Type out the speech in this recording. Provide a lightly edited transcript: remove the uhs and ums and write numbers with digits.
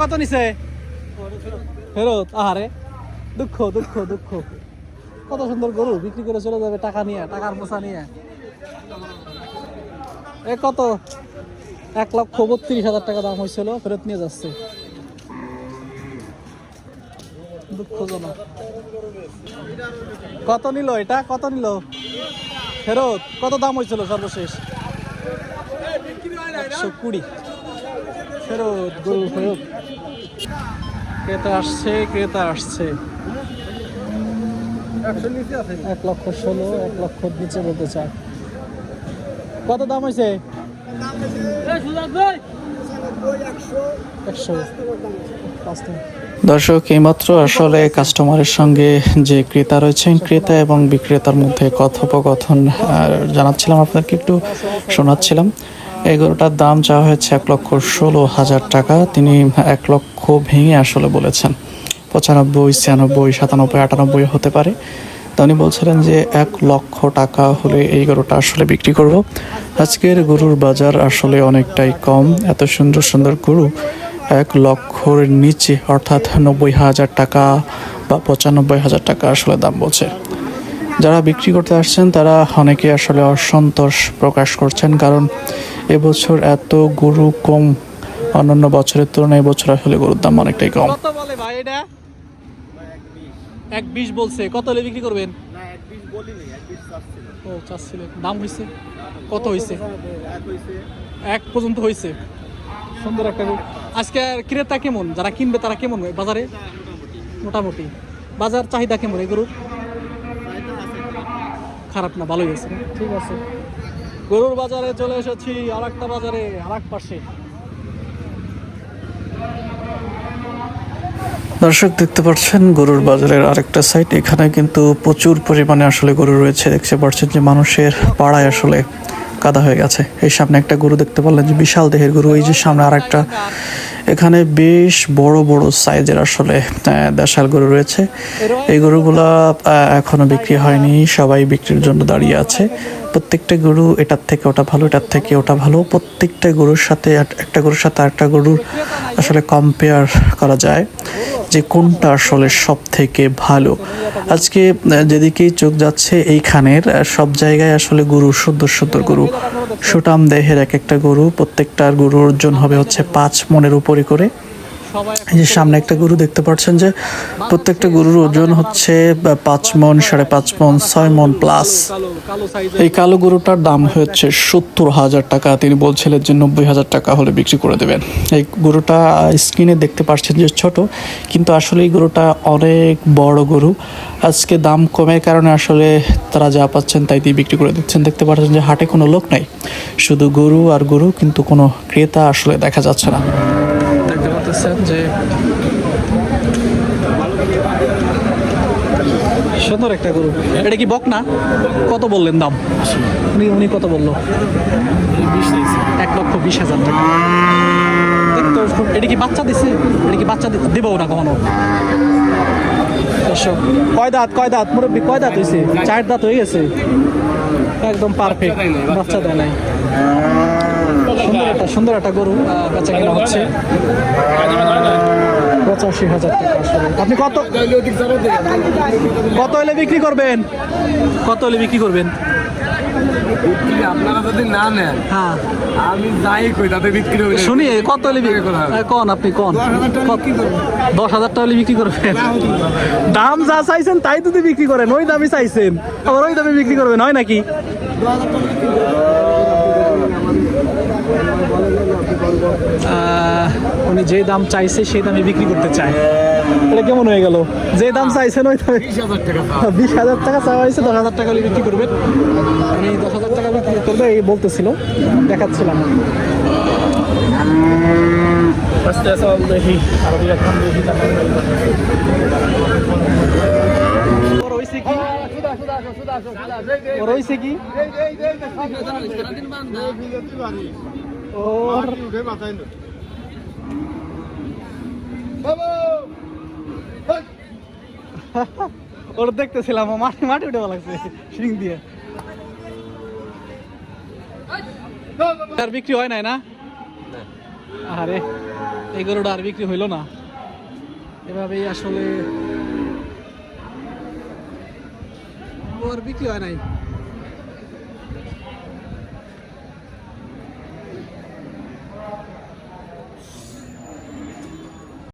কত নিছে? ফেরত। আহারে দুঃখ দুঃখ দুঃখ। কত সুন্দর গরু বিক্রি করে চলে যাবে টাকা নিয়ে, টাকার পোষা নিয়ে। এ কত? 1,32,000 টাকা দাম হয়েছিল, ফেরত নিয়ে যাচ্ছে। দুঃখজনক। কত নিল এটা? কত নিল ফেরত? কত দাম হয়েছিল সর্বশেষ? 120 ফেরত। গরু ফেরত। ক্রেতা আসছে, ক্রেতা আসছে। 1,16,000, 1,00,000 নিচে বলতে চায়। কত দাম হয়েছে? 100। দর্শক, এইমাত্র আসলে কাস্টমারের সঙ্গে যে ক্রেতা রয়েছেন, ক্রেতা এবং বিক্রেতার মধ্যে কথোপকথন জানাচ্ছিলাম, আপনাকে একটু শোনাচ্ছিলাম। এই গরুটার দাম চাওয়া হয়েছে 1,16,000 টাকা। তিনি 1,00,000 ভেঙে আসলে বলেছেন 95, 96, 97, 98 হতে পারে। তো উনি বলছিলেন যে 1,00,000 টাকা হলে এই গরুটা আসলে বিক্রি করব। আজকের গরুর বাজার আসলে অনেকটাই কম। এত সুন্দর সুন্দর গরু 1,00,000-র নিচে, অর্থাৎ 90,000 টাকা বা 95,000 টাকা আসলে দাম বলছে। যারা বিক্রি করতে আসছেন তারা অনেকে আসলে অসন্তোষ প্রকাশ করছেন, কারণ এবছর এত গরু কম। অন্যান্য বছরের তুলনায় এবছর আসলে গরুর দাম অনেকটাই কম। কত বলে ভাই এটা? 1,20 বলছে। কত হলে বিক্রি করবেন? না 1,20 বলিনি, 1,20 চাচ্ছিলাম। ও চাচ্ছিলেন। দাম হয়েছে কত? হয়েছে 1 1 পর্যন্ত হয়েছে। সুন্দর একটা গরু। আজকে ক্রেতা কেমন? যারা কিনবে তারা কেমন বাজারে? মোটামুটি। বাজার চাহিদা কেমন এই গরুর? খারাপ না, ভালোই আছে। ঠিক আছে। গরুর বাজারে চলে এসেছি, আর একটা বাজারে, আর এক পাশে। দর্শক, দেখতে পাচ্ছেন গরুর বাজারের আরেকটা সাইড। এখানে কিন্তু প্রচুর পরিমাণে আসলে গরু রয়েছে। দেখতে পাচ্ছেন যে মানুষের পাড়ায় আসলে কাদা হয়ে গেছে। এই সামনে একটা গরু দেখতে পারলেন যে বিশাল দেহের গরু। এই যে সামনে আরেকটা। এখানে বেশ বড় বড় সাইজের আসলে দেশাল গরু রয়েছে। এই গরুগুলা এখনো বিক্রি হয়নি, সবাই বিক্রির জন্য দাঁড়িয়ে আছে। প্রত্যেকটা গরু এটার থেকে ওটা ভালো, এটার থেকে ওটা ভালো। প্রত্যেকটা গরুর সাথে একটা গরুর সাথে আরেকটা গরুর আসলে কম্পেয়ার করা যায় যে কোনটা আসলে সব থেকে ভালো। আজকে যেদিকেই চোখ যাচ্ছে এইখানের সব জায়গায় আসলে গরু, সুন্দর সুন্দর গরু, সুটাম দেহের এক একটা গরু। প্রত্যেকটার গরুর ওজন হবে হচ্ছে 5 মণের উপরে করে। এই যে সামনে একটা গরু দেখতে পাচ্ছেন যে প্রত্যেকটা গরুর ওজন হচ্ছে 5 মণ, 5.5 মণ, 6 মণ প্লাস। এই কালো গরুটার দাম হচ্ছে 70,000 টাকা। তিনি বলছিলেন যে 90,000 টাকা হলে বিক্রি করে দেবেন। এই গরুটা স্ক্রিনে দেখতে পাচ্ছেন যে ছোট, কিন্তু আসলে এই গরুটা অনেক বড় গরু। আজকে দাম কমের কারণে আসলে তারা যা পাচ্ছেন তাই দিয়ে বিক্রি করে দিচ্ছেন। দেখতে পাচ্ছেন যে হাটে কোনো লোক নাই, শুধু গরু আর গরু, কিন্তু কোনো ক্রেতা আসলে দেখা যাচ্ছে না। দেখতে পাচ্ছেন যে সুন্দর একটা গরু। এটা কি বকনা? কত বললেন দাম? উনি কত বললো? 1,20,000 টাকা। এটা কি বাচ্চা দিছে? এটা কি বাচ্চা দেবো না কখনো? কয় দাঁত? কয় দাঁত মুরব্বী? কয় দাঁত হয়েছে? 4 দাঁত হয়ে গেছে। একদম পারফেক্ট, বাচ্চা দেয় নাই। সুন্দর একটা গরু বেচা কেনা হচ্ছে 85,000 টাকা। আসলে আপনি কত হলে বিক্রি করবেন? কত হলে বিক্রি করবেন? আপনারা যদি না নেন, হ্যাঁ আমি যাই কই তাতে বিক্রি হবে। শুনি কত হলে বিক্রি করবেন? কোন আপনি কোন 10,000 টাকা হলে বিক্রি করবেন? দাম যা চাইছেন তাই যদি বিক্রি করেন, ওই দামই চাইছেন, আবার ওই দামে বিক্রি করবেন, হয় নাকি? উনি যে দাম চাইছে সেই দামে বিক্রি করতে চায়। এটা কেমন হয়ে গেল? যে দাম চাইছেন ওই দামে 20,000 টাকা চাওয়া হয়েছে, 10,000 টাকা হলে বিক্রি করবেন। উনি 10,000 টাকা বিক্রি করবে এই বলতেছিল, দেখাচ্ছিলাম। দেখি আরো এখন দেখি কি ওর দেখতেছিলাম, মাটি উঠে লাগছে শিং দিয়ে। আর বিক্রি হয় নাই না? আরে এই গরুটা আর বিক্রি হইল না। এভাবেই আসলে ও আর বিক্রি হয় নাই।